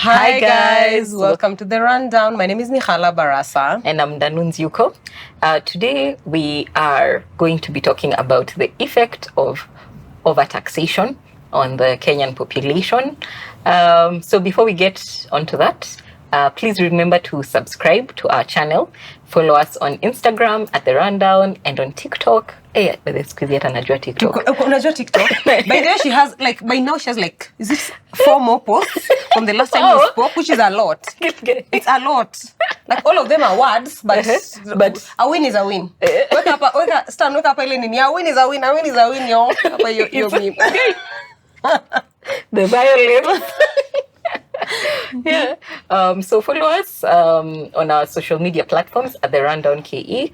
Hi guys, welcome to the rundown. My name is Mihala Barasa. And I'm Danun Yuko. Today we are going to be talking about the effect of overtaxation on the Kenyan population. So before we get onto that, please remember to subscribe to our channel. Follow us on Instagram at The Rundown and on TikTok. By the way, anajua TikTok. Unajua TikTok? By the way, by now she has is it 4 more posts from the last time we spoke, which is a lot. It's a lot. Like all of them are words, but a win is a win. Wake up ile nini. A win is a win. A win is a win, yo. Yo meme. The violence. Yeah. So follow us on our social media platforms at The Rundown KE.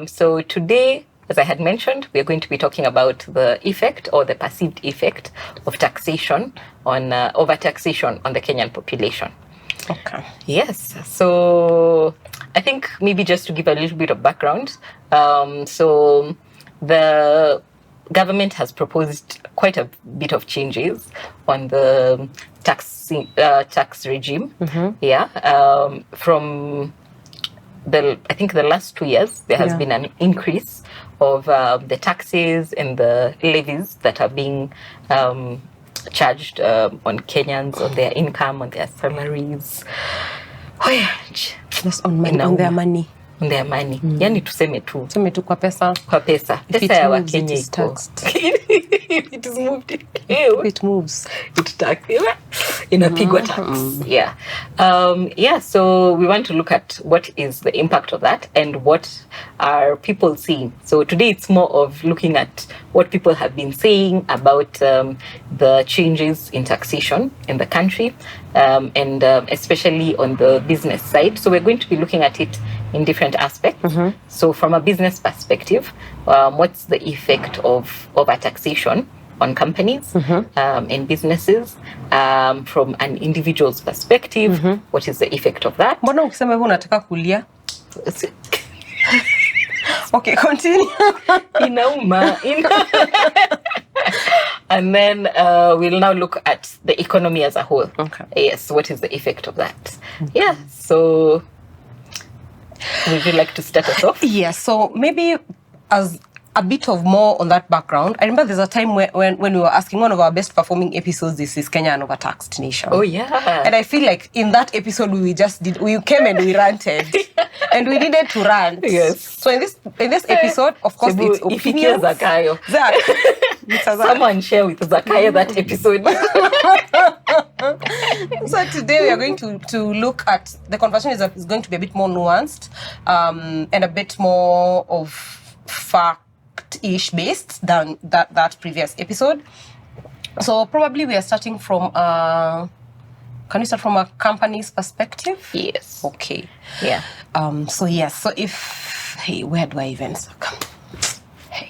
So today, as I had mentioned, we are going to be talking about the effect or the perceived effect of taxation on overtaxation on the Kenyan population. Okay. Yes. So I think maybe just to give a little bit of background. So the government has proposed quite a bit of changes on the tax regime. Mm-hmm. Yeah. From I think the last 2 years, there has been an increase of the taxes and the levies that are being charged on Kenyans, on their income, on their salaries. That's on their money. On their money. Yani tuseme tu kwa pesa. Kwa pesa. Pesa ya Wakenya iko. It is moved. It moves. It tax. Inapigwa tax. Yeah. So we want to look at what is the impact of that and what are people seeing. So today it's more of looking at what people have been saying about the changes in taxation in the country, and especially on the business side. So we're going to be looking at it in different aspects. Mm-hmm. So from a business perspective, what's the effect of overtaxation on companies and businesses? From an individual's perspective, what is the effect of that? Mbona ukisema hivyo unataka kulia? Okay, continue. Inauma. And then we'll now look at the economy as a whole. Okay. Yes, what is the effect of that? Okay. Yeah, so would you like to start us off? Yeah, so maybe as a bit of more on that background, I remember there's a time when we were asking one of our best performing episodes, this is Kenya an overtaxed nation. Oh yeah. And I feel like in that episode we came and we ranted. And we needed to rant. Yes. So in this episode, of course, it's opinions. Zakayo. Someone share with Zakayo that episode. So today we are going to look at, the conversation is going to be a bit more nuanced, and a bit more of fact-ish based than that previous episode. So probably we are starting from can we start from a company's perspective? Yes. Okay. Yeah. So yes. So where do I even start? Hey.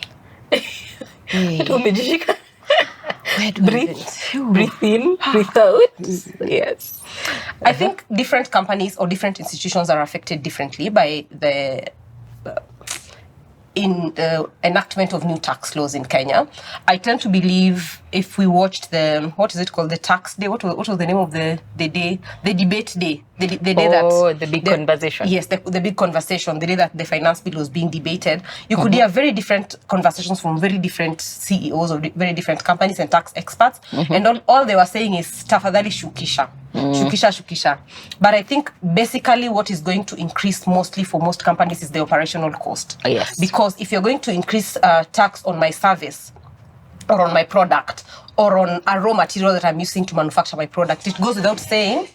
Where do breathe in, breathe out. Yes. I think different companies or different institutions are affected differently by the enactment of new tax laws in Kenya. I tend to believe if we watched the tax day, what was the name of the day? The debate day. The day the big conversation. Yes, the big conversation, the day that the finance bill was being debated. You could hear very different conversations from very different CEOs of very different companies and tax experts. And all they were saying is, tafadhali shukisha. Shukisha. But I think basically what is going to increase mostly for most companies is the operational cost. Yes. Because if you're going to increase tax on my service or on my product or on a raw material that I'm using to manufacture my product, it goes without saying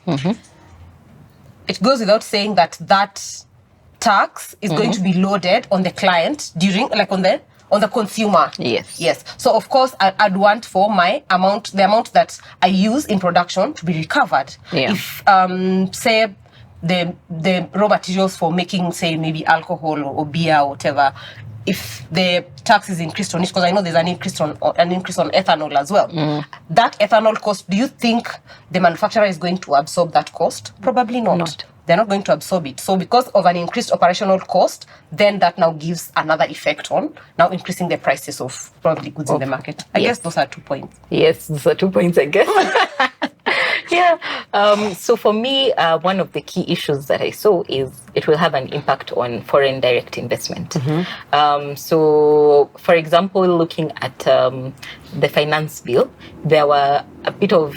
that tax is going to be loaded on the client during, on the consumer. Yes. So of course I'd want for the amount that I use in production to be recovered. Yeah. If say the raw materials for making, say, maybe alcohol or beer or whatever, if the tax is increased on it, because I know there's an increase on ethanol as well. That ethanol cost, do you think the manufacturer is going to absorb that cost? Probably not. They're not going to absorb it. So because of an increased operational cost, then that now gives another effect on now increasing the prices of probably goods in the market. I guess those are 2 points. Yes, those are 2 points, I guess. Yeah. So for me, one of the key issues that I saw is it will have an impact on foreign direct investment. So, for example, looking at the finance bill, there were a bit of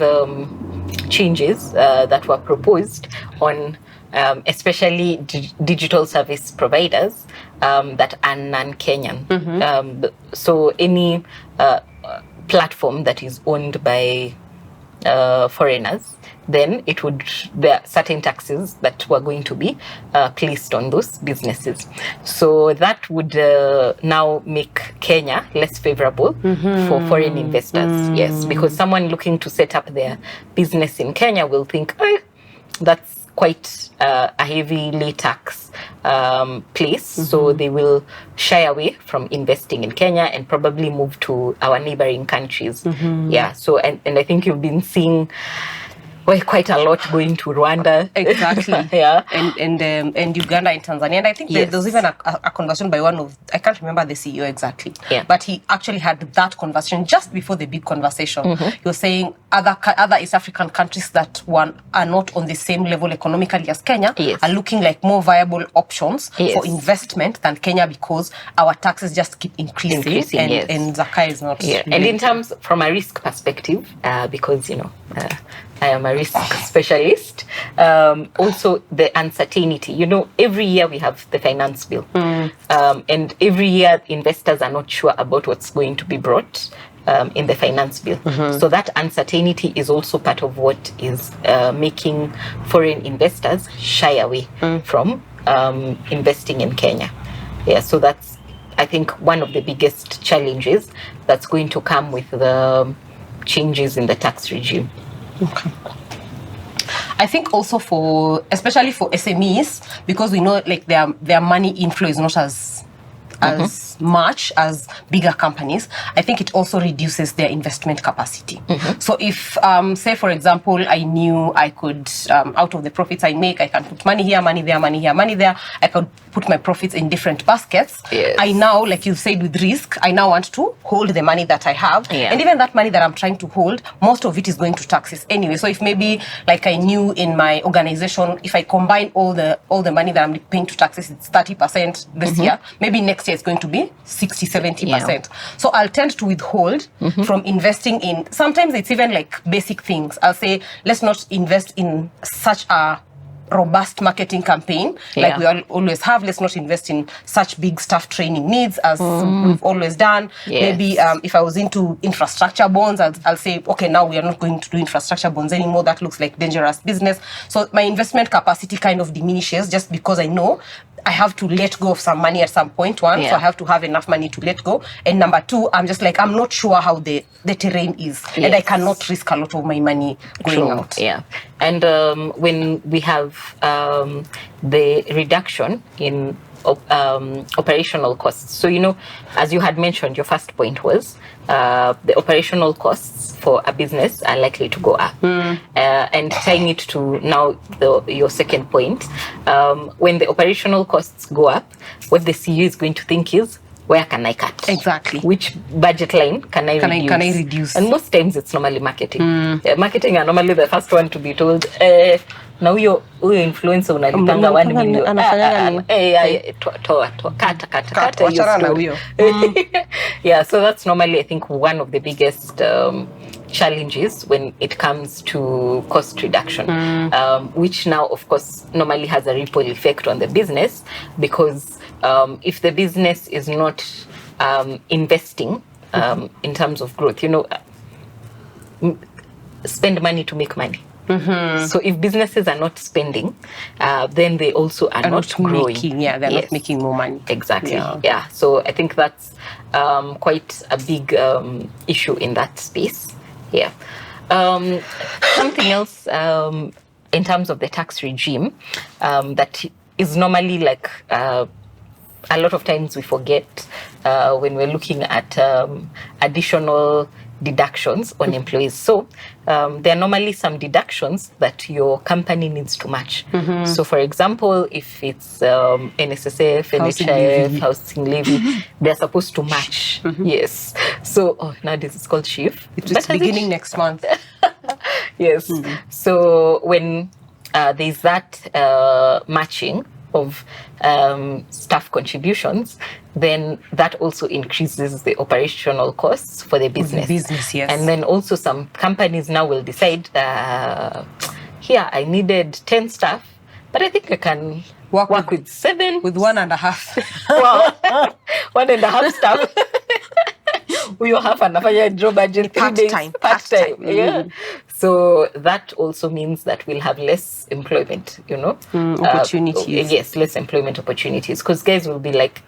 changes that were proposed on especially digital service providers that are non-Kenyan. So any platform that is owned by foreigners, then there are certain taxes that were going to be placed on those businesses. So that would now make Kenya less favorable for foreign investors. Yes, because someone looking to set up their business in Kenya will think, that's quite a heavily tax place, so they will shy away from investing in Kenya and probably move to our neighboring countries. Yeah, so and I think you've been seeing quite a lot going to Rwanda. Exactly. Yeah. And Uganda and Tanzania. And I think there was even a conversation by one of, I can't remember the CEO exactly, but he actually had that conversation just before the big conversation. He was saying other East African countries that are not on the same level economically as Kenya are looking like more viable options for investment than Kenya, because our taxes just keep increasing and Zaka is not. Yeah. And in terms from a risk perspective, because I am a risk specialist. Also, the uncertainty. Every year we have the finance bill, and every year investors are not sure about what's going to be brought in the finance bill. So that uncertainty is also part of what is making foreign investors shy away from investing in Kenya. Yeah, so that's, I think, one of the biggest challenges that's going to come with the changes in the tax regime. Okay. I think also especially for SMEs, because we know like their money inflow is not as much as bigger companies, I think it also reduces their investment capacity. So if, say for example, I knew I could, out of the profits I make, I can put money here, money there, money here, money there, I could put my profits in different baskets. I now, like you said with risk, I now want to hold the money that I have. And even that money that I'm trying to hold, most of it is going to taxes anyway. So if maybe like I knew in my organization, if I combine all the money that I'm paying to taxes, it's 30% this year, maybe next year it's going to be 60-70%. So I'll tend to withhold from investing in, sometimes it's even like basic things. I'll say, let's not invest in such a robust marketing campaign like we always have. Let's not invest in such big staff training needs as we've always done. Maybe if I was into infrastructure bonds, I'll say, okay, now we are not going to do infrastructure bonds anymore. That looks like dangerous business. So my investment capacity kind of diminishes just because I know I have to let go of some money at some point, so I have to have enough money to let go. And number two, I'm just like, I'm not sure how the terrain is. And I cannot risk a lot of my money going out. Yeah. And when we have the reduction in operational costs. So, as you had mentioned, your first point was the operational costs for a business are likely to go up. And tying it to now your second point, when the operational costs go up, what the CEO is going to think is, where can I cut? Exactly. Which budget line can I reduce? And most times it's normally marketing. Marketing are normally the first one to be told, na huyo influencer unalipanga 1 million. Kata hiyo. Yeah, so that's normally, I think, one of the biggest challenges when it comes to cost reduction, which now, of course, normally has a ripple effect on the business, because if the business is not investing in terms of growth, spend money to make money. So if businesses are not spending, then they also are not growing. They're not making more money. Exactly. Yeah. So I think that's quite a big issue in that space. Yeah. Something else in terms of the tax regime that is normally like a lot of times we forget when we're looking at additional deductions on employees. So there are normally some deductions that your company needs to match. So for example, if it's NSSF, NHIF, housing levy, they're supposed to match. Yes. So nowadays it's called SHIF. It's beginning next month. Yes. So when there's that matching of staff contributions, then that also increases the operational costs for the business. Yes. And then also some companies now will decide, here I needed 10 staff, but I think I can work with 7. With 1.5. Wow. 1.5 staff. We have anafanya job budget 3 days part-time. Yeah. So that also means that we'll have less employment, opportunities. Yes, less employment opportunities, because guys will be like,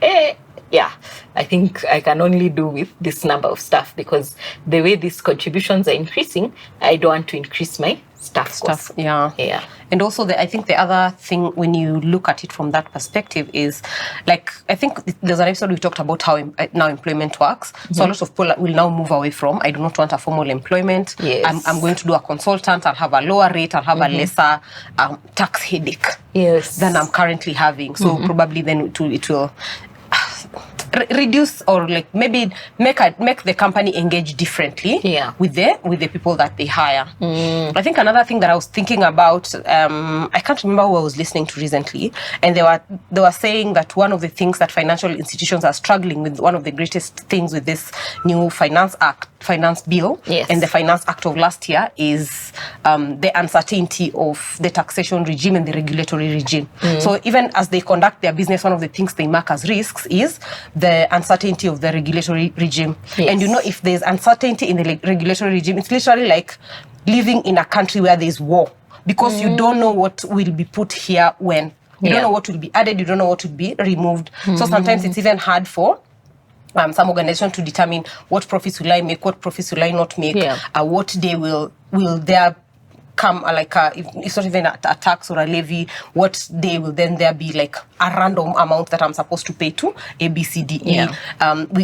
yeah, I think I can only do with this number of staff, because the way these contributions are increasing, I don't want to increase my staff costs. Yeah. And also, I think the other thing, when you look at it from that perspective, is like, I think there's an episode we talked about how now employment works. So a lot of people will now move away from, I do not want a formal employment. Yes. I'm going to do a consultant. I'll have a lower rate. I'll have a lesser tax headache than I'm currently having. So probably then it will reduce, or like maybe make the company engage differently with the people that they hire. I think another thing that I was thinking about, I can't remember who I was listening to recently, and they were saying that one of the things that financial institutions are struggling with, one of the greatest things with this new finance bill and the Finance Act of last year, is the uncertainty of the taxation regime and the regulatory regime. So even as they conduct their business, one of the things they mark as risks is the uncertainty of the regulatory regime. And if there's uncertainty in the regulatory regime, it's literally like living in a country where there's war, because you don't know what will be put here when. You don't know what will be added, you don't know what will be removed. So sometimes it's even hard for some organization to determine what profits will I make, what profits will I not make, what day will there come it's not even a tax or a levy, what day will then there be like a random amount that I'm supposed to pay to A, B, C, D, E.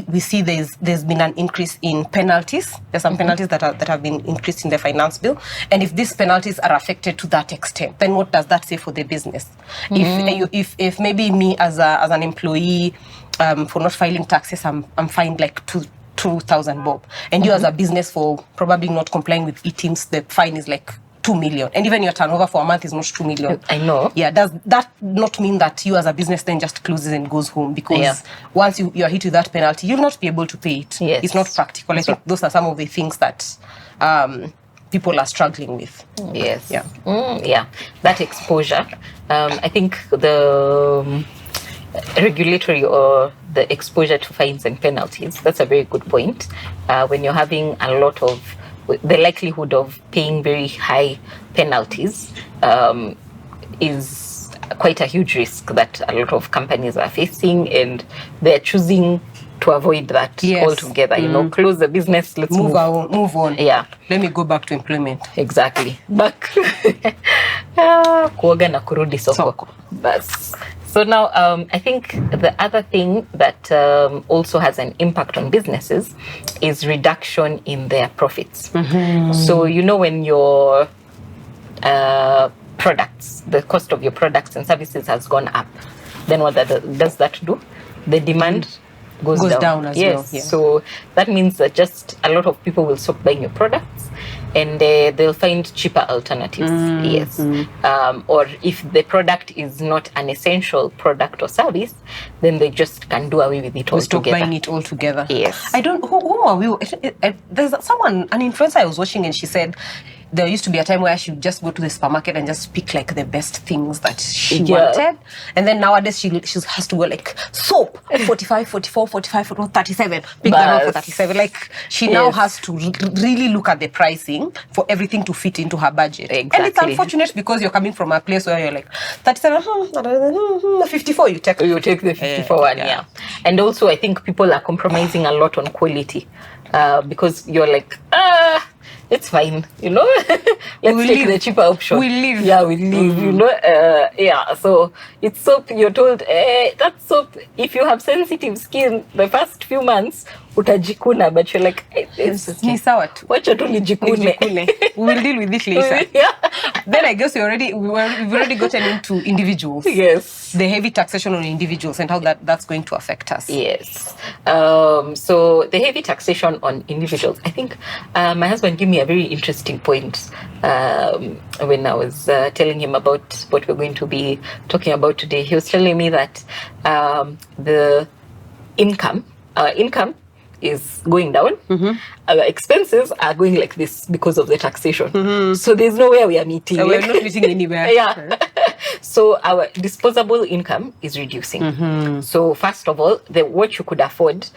We see there's been an increase in penalties. There's some penalties that have been increased in the finance bill, and if these penalties are affected to that extent, then what does that say for the business? If maybe me as an employee, for not filing taxes, I'm fined like 2,000 bob, and you as a business for probably not complying with e-teams, the fine is like 2 million, and even your turnover for a month is not 2 million. I know. Yeah, does that not mean that you as a business then just closes and goes home? Because once you are hit with that penalty, you'll not be able to pay it. It's not practical. I think those are some of the things that people are struggling with. That exposure. I think the regulatory or the exposure to fines and penalties, that's a very good point. When you're having a lot of the likelihood of paying very high penalties is quite a huge risk that a lot of companies are facing, and they're choosing to avoid that altogether. Close the business, let's move on. Yeah. Let me go back to employment. Exactly. Back. Kuoga na kurudi soko. Bas. So now, I think the other thing that also has an impact on businesses is reduction in their profits. So, when your products, the cost of your products and services has gone up, then what does that do? The demand goes down as well. So that means that just a lot of people will stop buying your products, and they'll find cheaper alternatives. Or if the product is not an essential product or service, then they just can do away with it altogether. Stop buying it altogether. I don't. Who are we? There's someone, an influencer I was watching, and she said there used to be a time where she would just go to the supermarket and just pick like the best things that she wanted, and then nowadays she has to go like soap 45, 44, 45, 37, pick the one for 37. Like she now has to really look at the pricing for everything to fit into her budget. And it's unfortunate because you're coming from a place where you're like 37, 54, you take the 54 one. And also I think people are compromising a lot on quality because you're like, it's fine, let's take the cheaper option. We leave. We leave, so it's soap, you're told, that soap, if you have sensitive skin, the first few months utajikuna, but you're like, it's okay. Ni sawa tu. Wacha tu nijikune. We will deal with it later. Yeah. Then I guess we've already gotten into individuals. Yes. The heavy taxation on individuals and how that's going to affect us. Yes. So the heavy taxation on individuals, I think my husband gave me a very interesting point when I was telling him about what we're going to be talking about today. He was telling me that the income is going down. Our expenses are going like this because of the taxation. So there's nowhere we are meeting. We're not meeting anywhere. Yeah. So our disposable income is reducing. So first of all, what you could afford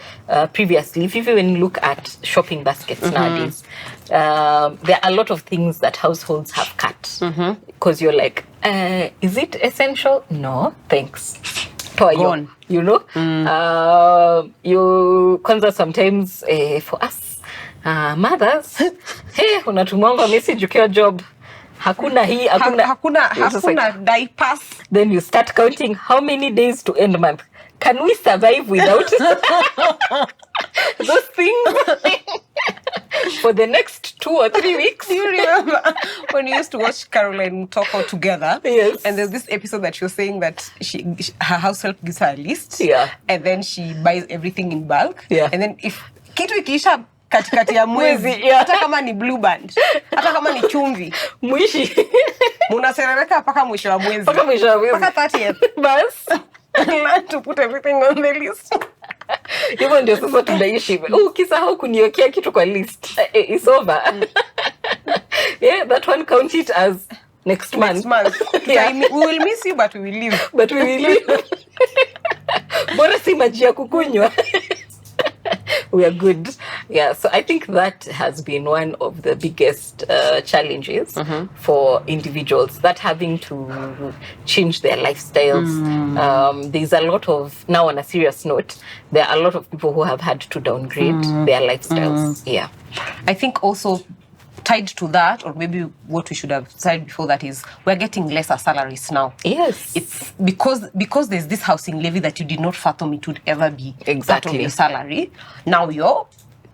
previously, if you even look at shopping baskets nowadays, there are a lot of things that households have cut because you're like, is it essential? No, thanks. Gone. You know, you kwanza sometimes for us mothers, hey, unatumanga message ukiwa job, hakuna hii, hakuna diapers. Then you start counting how many days to end month. Can we survive without those things for the next 2 or 3 weeks? Do you remember when we used to watch Caroline talk all together? Yes. And there's this episode that she was saying that her house help gives her a list. Yeah. And then she buys everything in bulk. Yeah. And then if kitu ikiisha katikati ya mwezi, Yeah. hata kama ni blue band, hata kama ni chumvi, Mwishi. munaserereka paka mwisho wa mwezi. Paka mwisho wa mwezi. Paka 30th. Bas. Learn to put everything on the list. Hivyo ndio sasa tunaishi. Ukisahau kuniwekea kitu kwa list, it's over. Yeah, that one count it as next month. Yeah. We will miss you, but we will live. But we will live. Bora si maji ya kukunywa. We are good. Yeah, so I think that has been one of the biggest challenges for individuals, that having to change their lifestyles. There's a lot of, now on a serious note, there are a lot of people who have had to downgrade their lifestyles. Yeah. I think also tied to that, or maybe what we should have said before that, is we're getting lesser salaries now. Yes. It's because there's this housing levy that you did not fathom it would ever be part of your salary. Now you're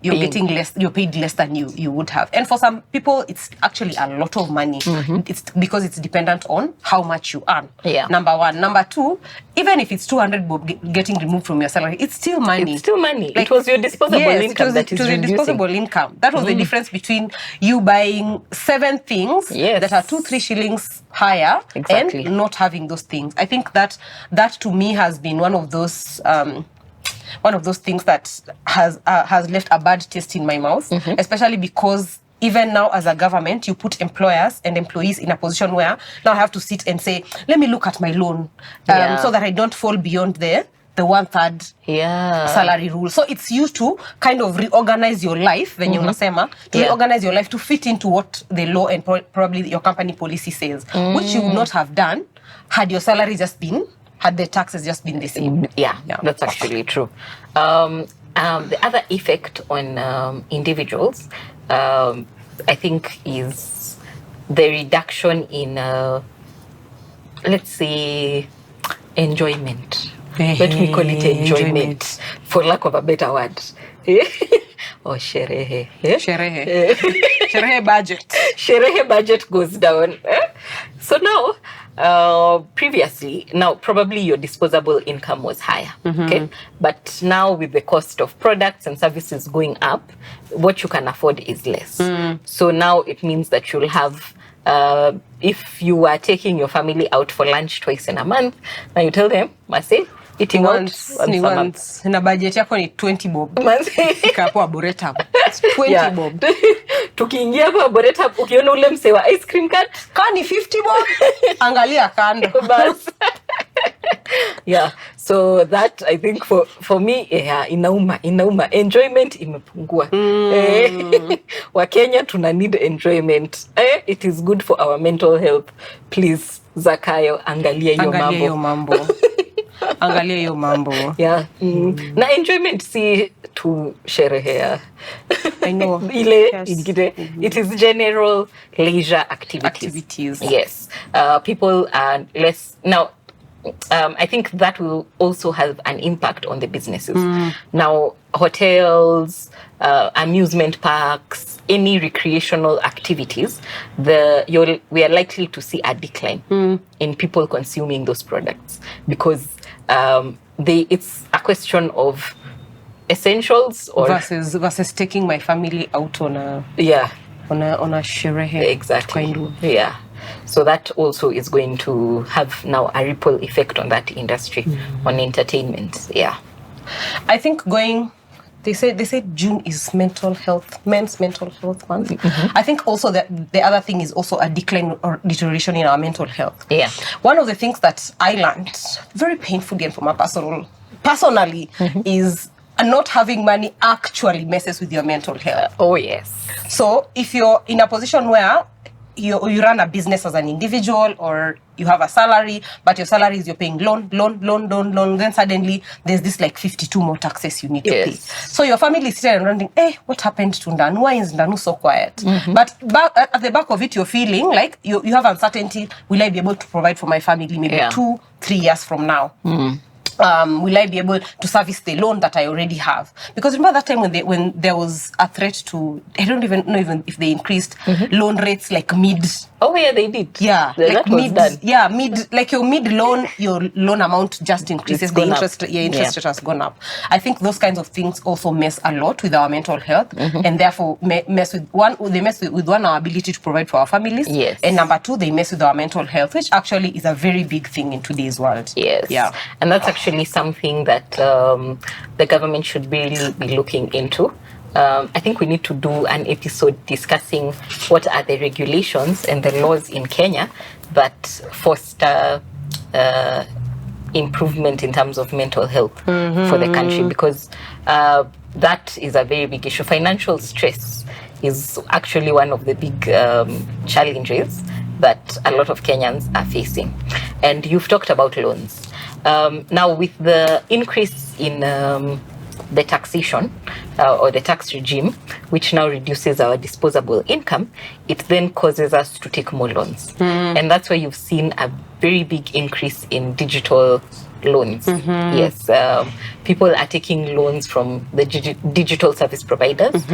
getting less, you're paid less than you would have. And for some people, it's actually a lot of money. It's because it's dependent on how much you earn. Yeah. Number one. Number two, even if it's 200 bob getting removed from your salary, it's still money. It's still money. Like, it was your disposable income that is reducing. It was your disposable income. That was the difference between you buying 7 things that are 2-3 shillings higher and not having those things. I think that to me has been one of those things that has left a bad taste in my mouth, especially because even now as a government, you put employers and employees in a position where now I have to sit and say, let me look at my loan so that I don't fall beyond the 1/3 salary rule. So it's used to kind of reorganize your life, when unasema, to reorganize your life to fit into what the law and probably your company policy says, which you would not have done had your salary had the taxes just been the same. Yeah, that's actually true. The other effect on individuals, I think, is the reduction in, let's say, enjoyment. Let me call it enjoyment, for lack of a better word. Or sherehe. Sherehe budget. Sherehe budget goes down. So now, previously, now probably your disposable income was higher, okay? But now with the cost of products and services going up, what you can afford is less. So now it means that you'll have, if you are taking your family out for lunch twice in a month, now you tell them, Masi, eating once a month. Na budget yako ni 20 bob. Ikapo aboreta. It's 20 bob. Tukiingia hapo aboreta, ukiona ule mse wa ice cream cart, kani 50 bob, angalia kando. Bas. Yeah, so that, I think, for me, inauma. Enjoyment imepungua. Wakenya tuna need enjoyment. It is good for our mental health. Please, Zakayo, angalia yo mambo. Angalia hiyo mambo. Yeah. Na enjoyment si tu sherehea. I know. It is general leisure activities. Yes. People are less now. I think that will also have an impact on the businesses. Now, hotels, amusement parks, any recreational activities, we are likely to see a decline in people consuming those products, because it's a question of essentials or versus taking my family out on a sherehe. Exactly. Yeah. So that also is going to have now a ripple effect on that industry, on entertainment. Yeah. I think they say June is men's mental health month. I think also that the other thing is also a decline or deterioration in our mental health. Yeah. One of the things that I learned very painfully and from a personally is not having money actually messes with your mental health. Oh yes. So if you're in a position where you run a business as an individual, or you have a salary, but your salary is you're paying loan, then suddenly there's this like 52 more taxes you need to pay. So your family is sitting and wondering, hey, what happened to Ndanu? Why is Ndanu so quiet? But at the back of it, you're feeling like you have uncertainty. Will I be able to provide for my family maybe 2-3 years from now? Will I be able to service the loan that I already have? Because remember that time when there was a threat to, I don't even know if they increased loan rates like mid. Oh yeah, they did. Yeah, that was done. Yeah, like your mid loan, your loan amount just increases. The interest rate has gone up. I think those kinds of things also mess a lot with our mental health, and therefore mess with one our ability to provide for our families. Yes. And number two, they mess with our mental health, which actually is a very big thing in today's world. Yes. Yeah. And that's actually something that the government should really be looking into. I think we need to do an episode discussing what are the regulations and the laws in Kenya that foster improvement in terms of mental health for the country, because that is a very big issue. Financial stress is actually one of the big challenges that a lot of Kenyans are facing. And you've talked about loans. Now, with the increase in the taxation or the tax regime, which now reduces our disposable income, it then causes us to take more loans. And that's why you've seen a very big increase in digital loans. Yes, people are taking loans from the digital service providers.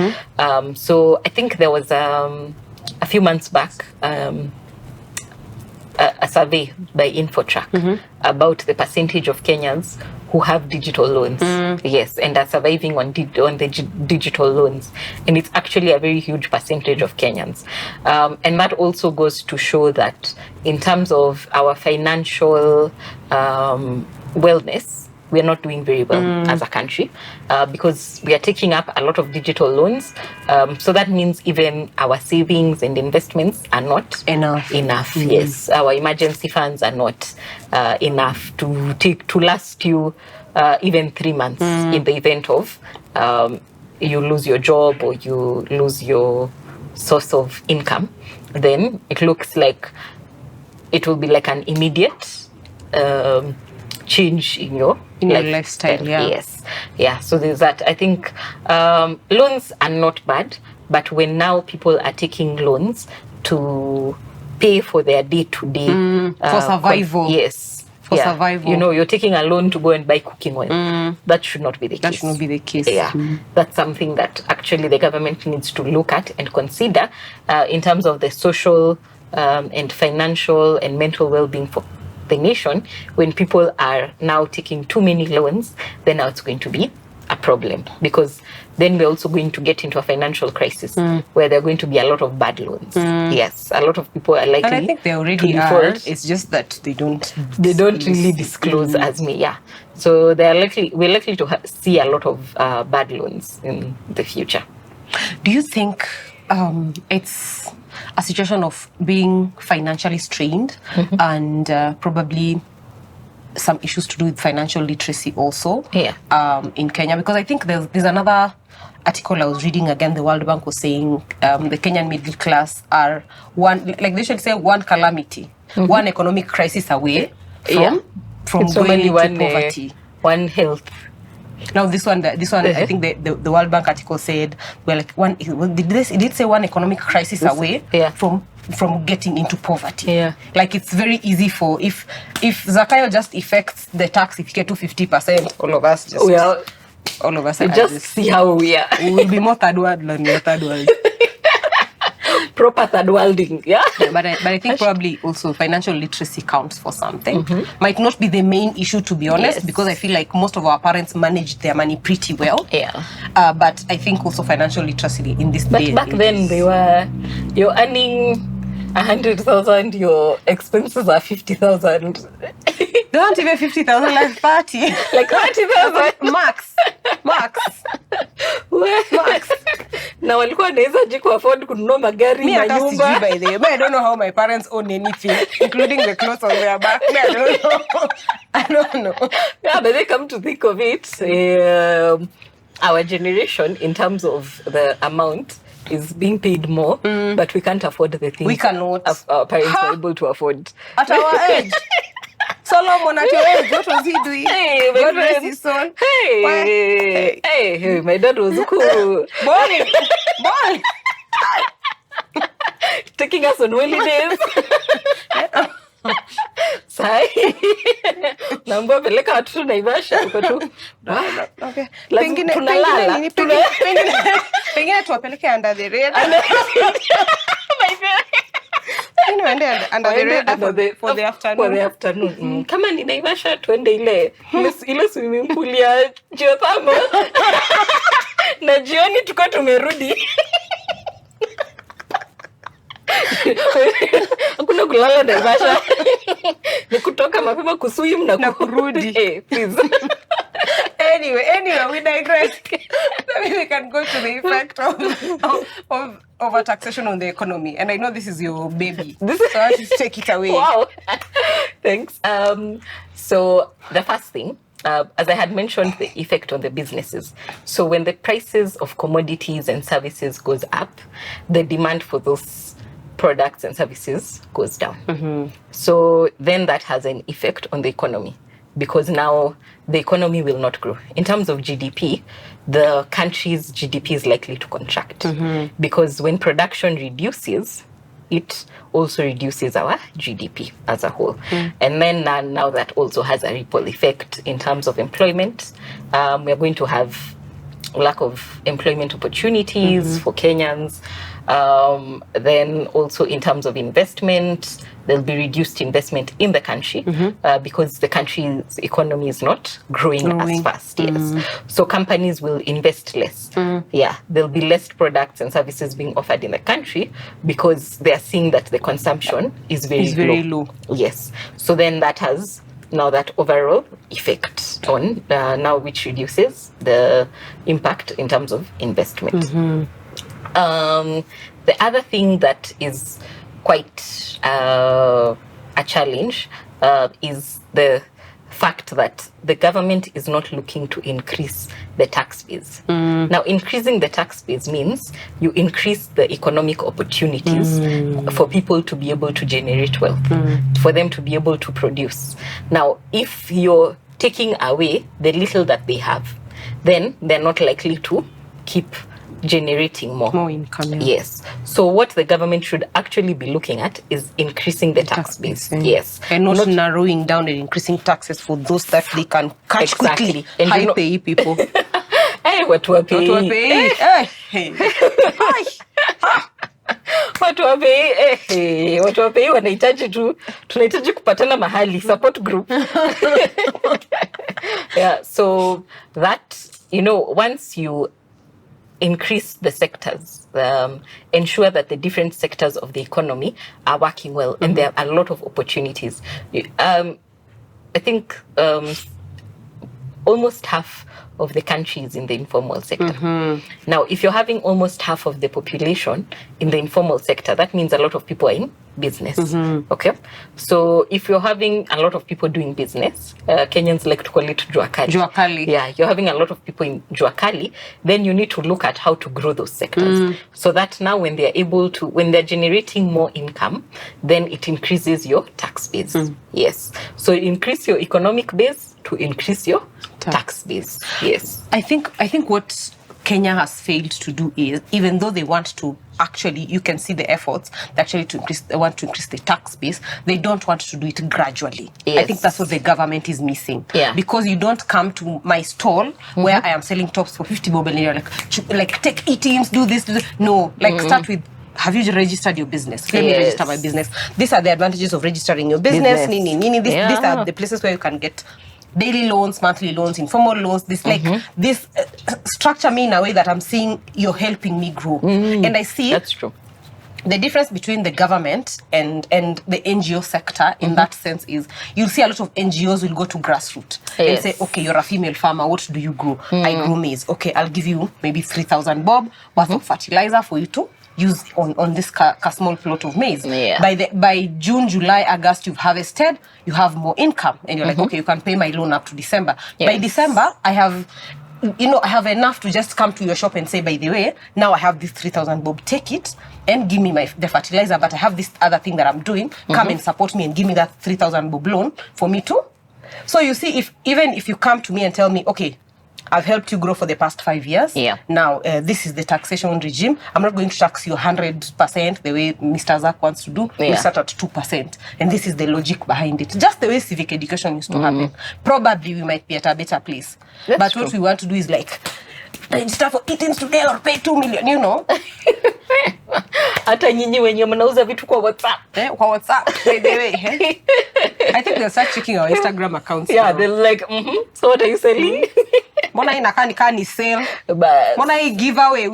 So I think there was a few months back, a survey by Infotrack about the percentage of Kenyans who have digital loans. Yes, and are surviving on the digital loans. And it's actually a very huge percentage of Kenyans. And that also goes to show that in terms of our financial wellness, we're not doing very well as a country, because we are taking up a lot of digital loans. So that means even our savings and investments are not enough. Yes, our emergency funds are not enough to last you even 3 months in the event of you lose your job or you lose your source of income. Then it looks like it will be like an immediate change in your lifestyle. Yes. Yeah. So there's that. I think loans are not bad, but when now people are taking loans to pay for their day-to-day for survival. Yes. For survival. You know, you're taking a loan to go and buy cooking oil. That should not be the case. That should not be the case. Yeah. That's something that actually the government needs to look at and consider in terms of the social and financial and mental well-being for the nation. When people are now taking too many loans, then now it's going to be a problem, because then we're also going to get into a financial crisis where there are going to be a lot of bad loans. Yes, a lot of people are likely. And I think they already are. It's just that they don't really disclose as me. Yeah, so we're likely to see a lot of bad loans in the future. Do you think it's a situation of being financially strained and probably some issues to do with financial literacy also in Kenya? Because I think there's another article I was reading again. The World Bank was saying the Kenyan middle class are they should say one calamity, one economic crisis away from going into poverty. One health. Now this one, I think the World Bank article said did it say one economic crisis away from getting into poverty. Yeah. Like it's very easy for if Zakayo just affects the tax if you get to 50%, all of us just all of us You are just see how we are. we will be more third world than your third world. Proper third worlding, yeah. But I think probably also financial literacy counts for something. Might not be the main issue, to be honest, Yes. because I feel like most of our parents managed their money pretty well. Yeah. But I think also financial literacy in this But day. back then you're earning 100,000, your expenses are 50,000. They aren't even 50,000, like 30. Like 30,000 Max. Max. Na walikuwa wanaweza je kuafford kununua magari Me, na I can't nyumba. by the way. I don't know how my parents own anything, including the clothes on their back. Me, I don't know. I don't know. Yeah, but they come to think of it, our generation, in terms of the amount, is being paid more, but we can't afford the things We cannot. our parents were able to afford. At our age. Solomon, at your age, what was he doing? Hey, my God rest friend. his soul. Hey, my dad was cool. Ball. Taking us on holidays. Sai. Naomba peleka watoto Naivasha huko tu. Okay. Lazima tunalala. Pengine tuwapeleke under the radar. My friend. Under the radar for the afternoon. For the afternoon. Kama ni Naivasha tuende ile swimming pool ya geothermal. Na jioni tuko tumerudi. Hakuna kulala Naivasha. Ni kutoka mapema kuswim na kurudi. Hey, please. Anyway, we digress. Maybe we can go to the effect of overtaxation on the economy. And I know this is your baby. So I'll just take it away. Wow. Thanks. So the first thing, as I had mentioned, the effect on the businesses. So when the prices of commodities and services goes up, the demand for those products and services goes down. So then that has an effect on the economy, because now the economy will not grow. In terms of GDP, the country's GDP is likely to contract, because when production reduces, it also reduces our GDP as a whole. And then now that also has a ripple effect in terms of employment. We're going to have lack of employment opportunities for Kenyans. Then also in terms of investment, there'll be reduced investment in the country because the country's economy is not growing as fast. Yes. So companies will invest less. Yeah, there'll be less products and services being offered in the country because they're seeing that the consumption is very low. Yes. So then that has now that overall effect on now, which reduces the impact in terms of investment. The other thing that is quite a challenge is the fact that the government is not looking to increase the tax base. Now, increasing the tax base means you increase the economic opportunities for people to be able to generate wealth, for them to be able to produce. Now, if you're taking away the little that they have, then they're not likely to keep generating more income. Yes. So what the government should actually be looking at is increasing the tax base. Yes. And not narrowing down and increasing taxes for those that they can catch quickly. And high pay people. Hey, watu wapei. Watu wapei wanahitaji tu, tunahitaji kupatana mahali, support group. Yeah, so that, once you increase the sectors, ensure that the different sectors of the economy are working well, and there are a lot of opportunities. I think almost half of the country is in the informal sector. Now, if you're having almost half of the population in the informal sector, that means a lot of people are in business. Okay? So if you're having a lot of people doing business, Kenyans like to call it Juakali. Yeah, you're having a lot of people in Juakali, then you need to look at how to grow those sectors. So that now when they're generating more income, then it increases your tax base. Yes. So increase your economic base to increase your tax base. Yes. I think what Kenya has failed to do is, even though they want to actually, you can see the efforts actually they want to increase the tax base, they don't want to do it gradually. Yes. I think that's what the government is missing. Yeah. Because you don't come to my stall where I am selling tops for 50 bob and you're like take e-teams, do this. No, like start with, have you registered your business? Let me register my business. These are the advantages of registering your business. These are the places where you can get daily loans, monthly loans, informal loans. This structure me in a way that I'm seeing you're helping me grow. And I see that's true. The difference between the government and the NGO sector in that sense is you'll see a lot of NGOs will go to grassroots and say, okay, you're a female farmer, what do you grow? I grow maize. Okay, I'll give you maybe 3,000 bob worth of fertilizer for you to use on this small plot of maize. By June, July, August, you've harvested, you have more income, and you're like, okay, you can pay my loan up to December. By December, I have enough to just come to your shop and say, by the way, now I have this 3,000 bob, take it and give me the fertilizer, but I have this other thing that I'm doing, come and support me and give me that 3,000 bob loan for me too. So you see, even if you come to me and tell me, okay, I've helped you grow for the past 5 years. Now, this is the taxation regime. I'm not going to tax you 100% the way Mr. Zak wants to do. We start at 2%. And this is the logic behind it. Just the way civic education used to happen. Probably we might be at a better place. But what we want to do is like, register for eatings today or pay 2 million, you know. Hata nyinyi wenye mnauza vitu kwa WhatsApp. Kwa WhatsApp, by the way. I think they'll start checking our Instagram accounts. Yeah, they're like, so what are you selling? Mbona inakaa ni sale? But Mbona hii giveaway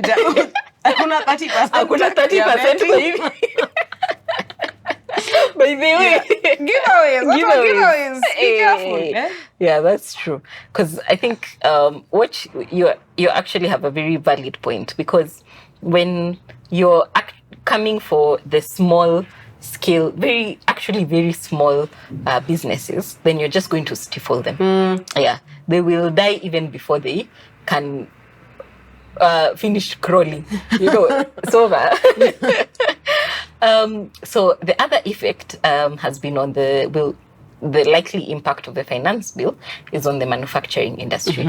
hakuna 30%. Hakuna 30% kwa hivi. By the way, giveaways. Be careful. Yeah, that's true. Because I think what you actually have a very valid point, because when you're coming for the small scale, very small businesses, then you're just going to stifle them. Yeah, they will die even before they can finish crawling. You know, it's over. So the other effect has been on the likely impact of the finance bill is on the manufacturing industry.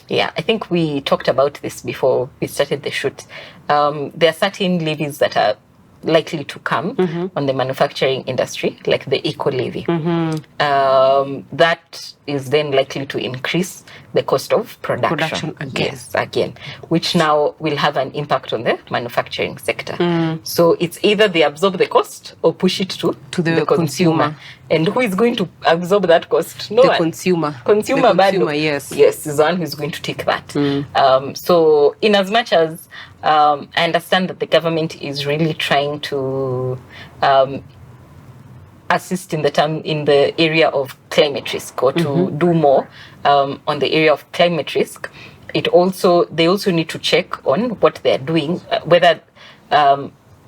Yeah, I think we talked about this before we started the shoot. There are certain levies that are likely to come on the manufacturing industry, like the eco levy. That is then likely to increase the cost of production again. Yes, again, which now will have an impact on the manufacturing sector. So it's either they absorb the cost or push it to the consumer. And who is going to absorb that cost? No one. Consumer. Consumer, yes. Yes, is the one who's going to take that. So in as much as I understand that the government is really trying to assist in the area of climate risk, or to do more on the area of climate risk, they also need to check on what they're doing, whether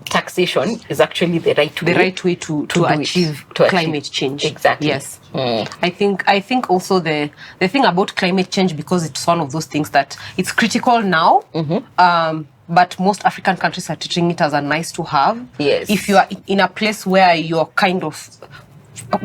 taxation is actually the right way to achieve climate change. Exactly. Yes. I think also the thing about climate change, because it's one of those things that it's critical now, but most African countries are treating it as a nice to have. Yes. If you are in a place where you're kind of,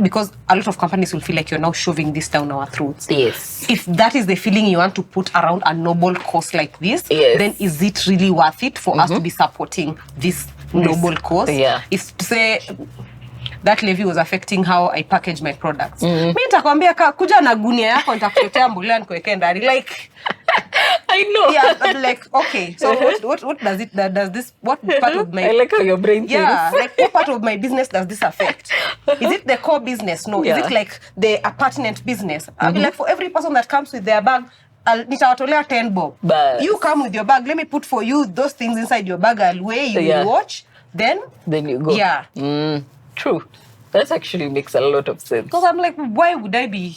because a lot of companies will feel like you're now shoving this down our throats. Yes. If that is the feeling you want to put around a noble cause like this, then is it really worth it for us to be supporting this noble cause? Yeah. If to say that levy was affecting how I package my products, mi nitakwambia kuja na gunia yako nitakuletea mbolea nikuwekee ndani, like I know. Yeah, I'm like, okay, so what does it, does this, what part of my... I like how your brain thinks. Yeah, like what part of my business does this affect? Is it the core business? No. Is it like the pertinent business? I'll be like, for every person that comes with their bag, nitawatolea 10 bob. But You come with your bag, let me put for you those things inside your bag, I'll weigh, you will watch, then you go. Yeah. True. That actually makes a lot of sense. Because I'm like, why would I be...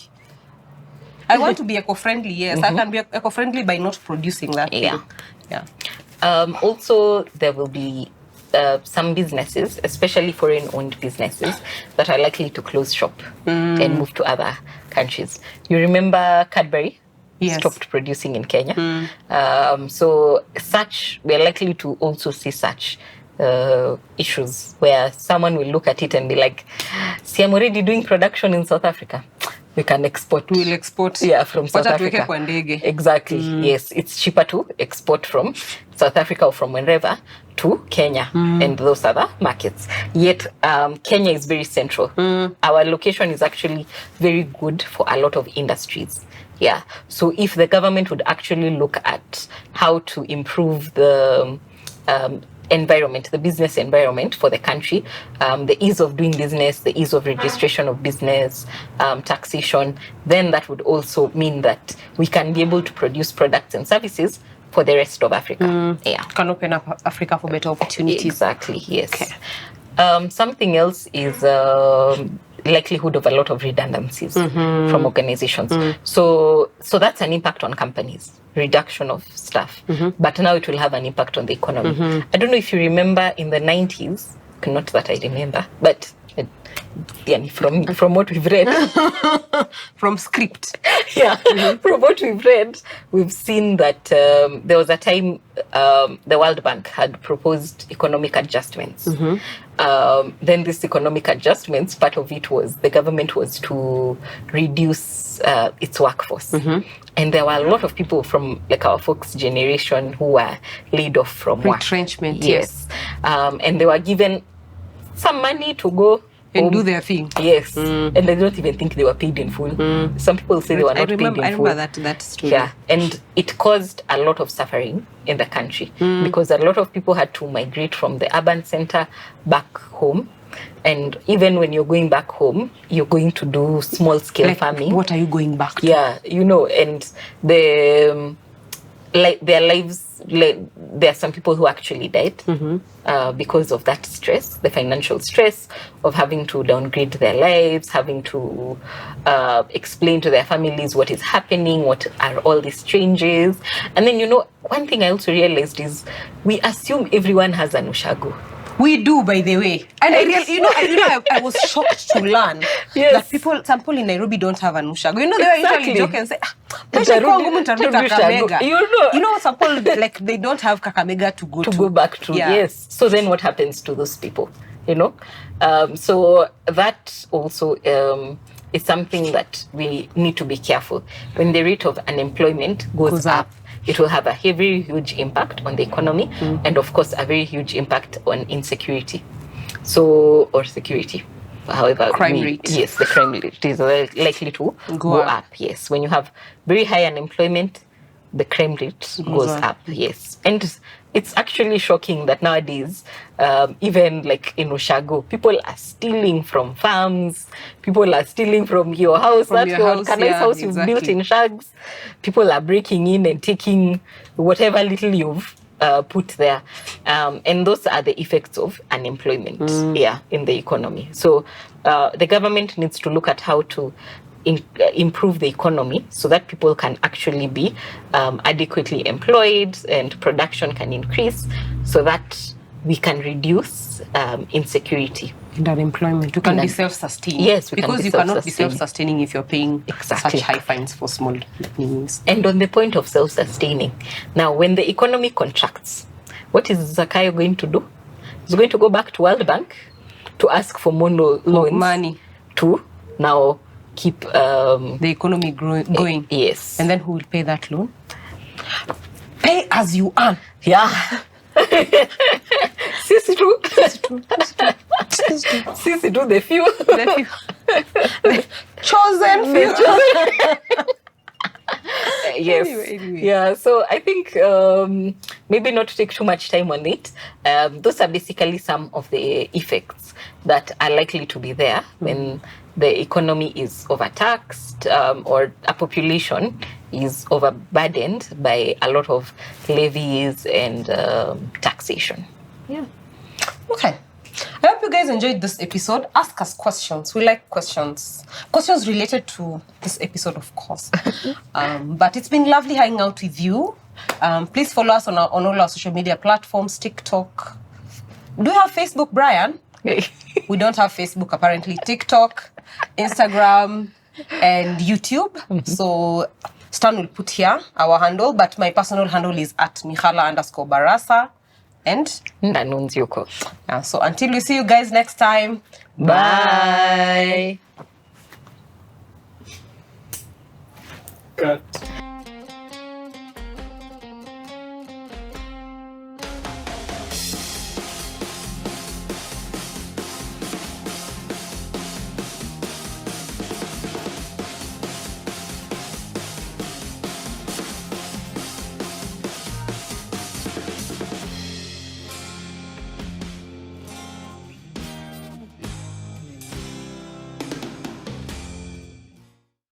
I want to be eco-friendly, yes. I can be eco-friendly by not producing that thing. Yeah. Also, there will be some businesses, especially foreign-owned businesses, that are likely to close shop and move to other countries. You remember Cadbury? Yes. Stopped producing in Kenya. So we're likely to also see such issues where someone will look at it and be like, see, I'm already doing production in South Africa. we can export. We'll export. Yeah, from South Africa. Kwa ndege. Exactly. Yes, it's cheaper to export from South Africa or from wherever to Kenya and those other markets. Yet Kenya is very central. Our location is actually very good for a lot of industries. Yeah. So if the government would actually look at how to improve the environment, the business environment for the country, the ease of doing business, the ease of registration of business, taxation, then that would also mean that we can be able to produce products and services for the rest of Africa. Yeah. Can open up Africa for better opportunities. Exactly, yes. Okay. Something else is likelihood of a lot of redundancies from organizations. So that's an impact on companies, reduction of staff. But now it will have an impact on the economy. I don't know if you remember in the 90s, not that I remember, but from what we've read. From script. Yeah, from what we've read, we've seen that there was a time the World Bank had proposed economic adjustments. Then these economic adjustments, part of it was the government was to reduce its workforce. And there were a lot of people from like our folks' generation who were laid off from work. Retrenchment, yes. And they were given some money to go and do their thing. Yes. And I don't even think they were paid in full. Some people say they were not paid in full. I remember that story. Yeah. And it caused a lot of suffering in the country because a lot of people had to migrate from the urban center back home. And even when you're going back home, you're going to do small scale farming. What are you going back to? Yeah, and their lives, there are some people who actually died because of that stress, the financial stress of having to downgrade their lives, having to explain to their families what is happening, what are all these changes. And then, one thing I also realized is we assume everyone has an ushago. We do, by the way. And I was shocked to learn that some people in Nairobi don't have an ushago. They were usually joke and say, some people, like, they don't have Kakamega to go back to. Yeah. Yes. So then what happens to those people? So that also is something that we need to be careful. When the rate of unemployment goes up, it will have a very huge impact on the economy and, of course, a very huge impact on insecurity. Or security. However, crime rate. Yes, the crime rate is likely to go up. Yes, when you have very high unemployment, the crime rate goes up. Yes, and it's actually shocking that nowadays, even like in Ushago, people are stealing from farms. People are stealing from your house. That's your nice house you've built in Shags. People are breaking in and taking whatever little you've put there. And those are the effects of unemployment in the economy. So the government needs to look at how to improve the economy so that people can actually be adequately employed and production can increase so that we can reduce insecurity. And unemployment. You can be self-sustaining. Yes, because you cannot be self-sustaining if you're paying such high fines for small means. And on the point of self-sustaining, now when the economy contracts, what is Zakayo going to do? He's going to go back to World Bank to ask for more loans. Money. To now keep the economy going. Yes. And then who will pay that loan? Pay as you earn. Yeah. Sisi do the few. The chosen few. Yes. Anyway. Yeah, so I think maybe not to take too much time on it. Those are basically some of the effects that are likely to be there when the economy is overtaxed or a population is overburdened by a lot of levies and taxation. Yeah. Okay. I hope you guys enjoyed this episode. Ask us questions. We like questions. Questions related to this episode, of course. But it's been lovely hanging out with you. Please follow us on all our social media platforms, TikTok. Do you have Facebook, Brian? We don't have Facebook, apparently. TikTok, Instagram, and YouTube. So Stan will put here our handle, but my personal handle is @Mihala_Barasa. And Nanunziuko. So until we see you guys next time, bye. Cut.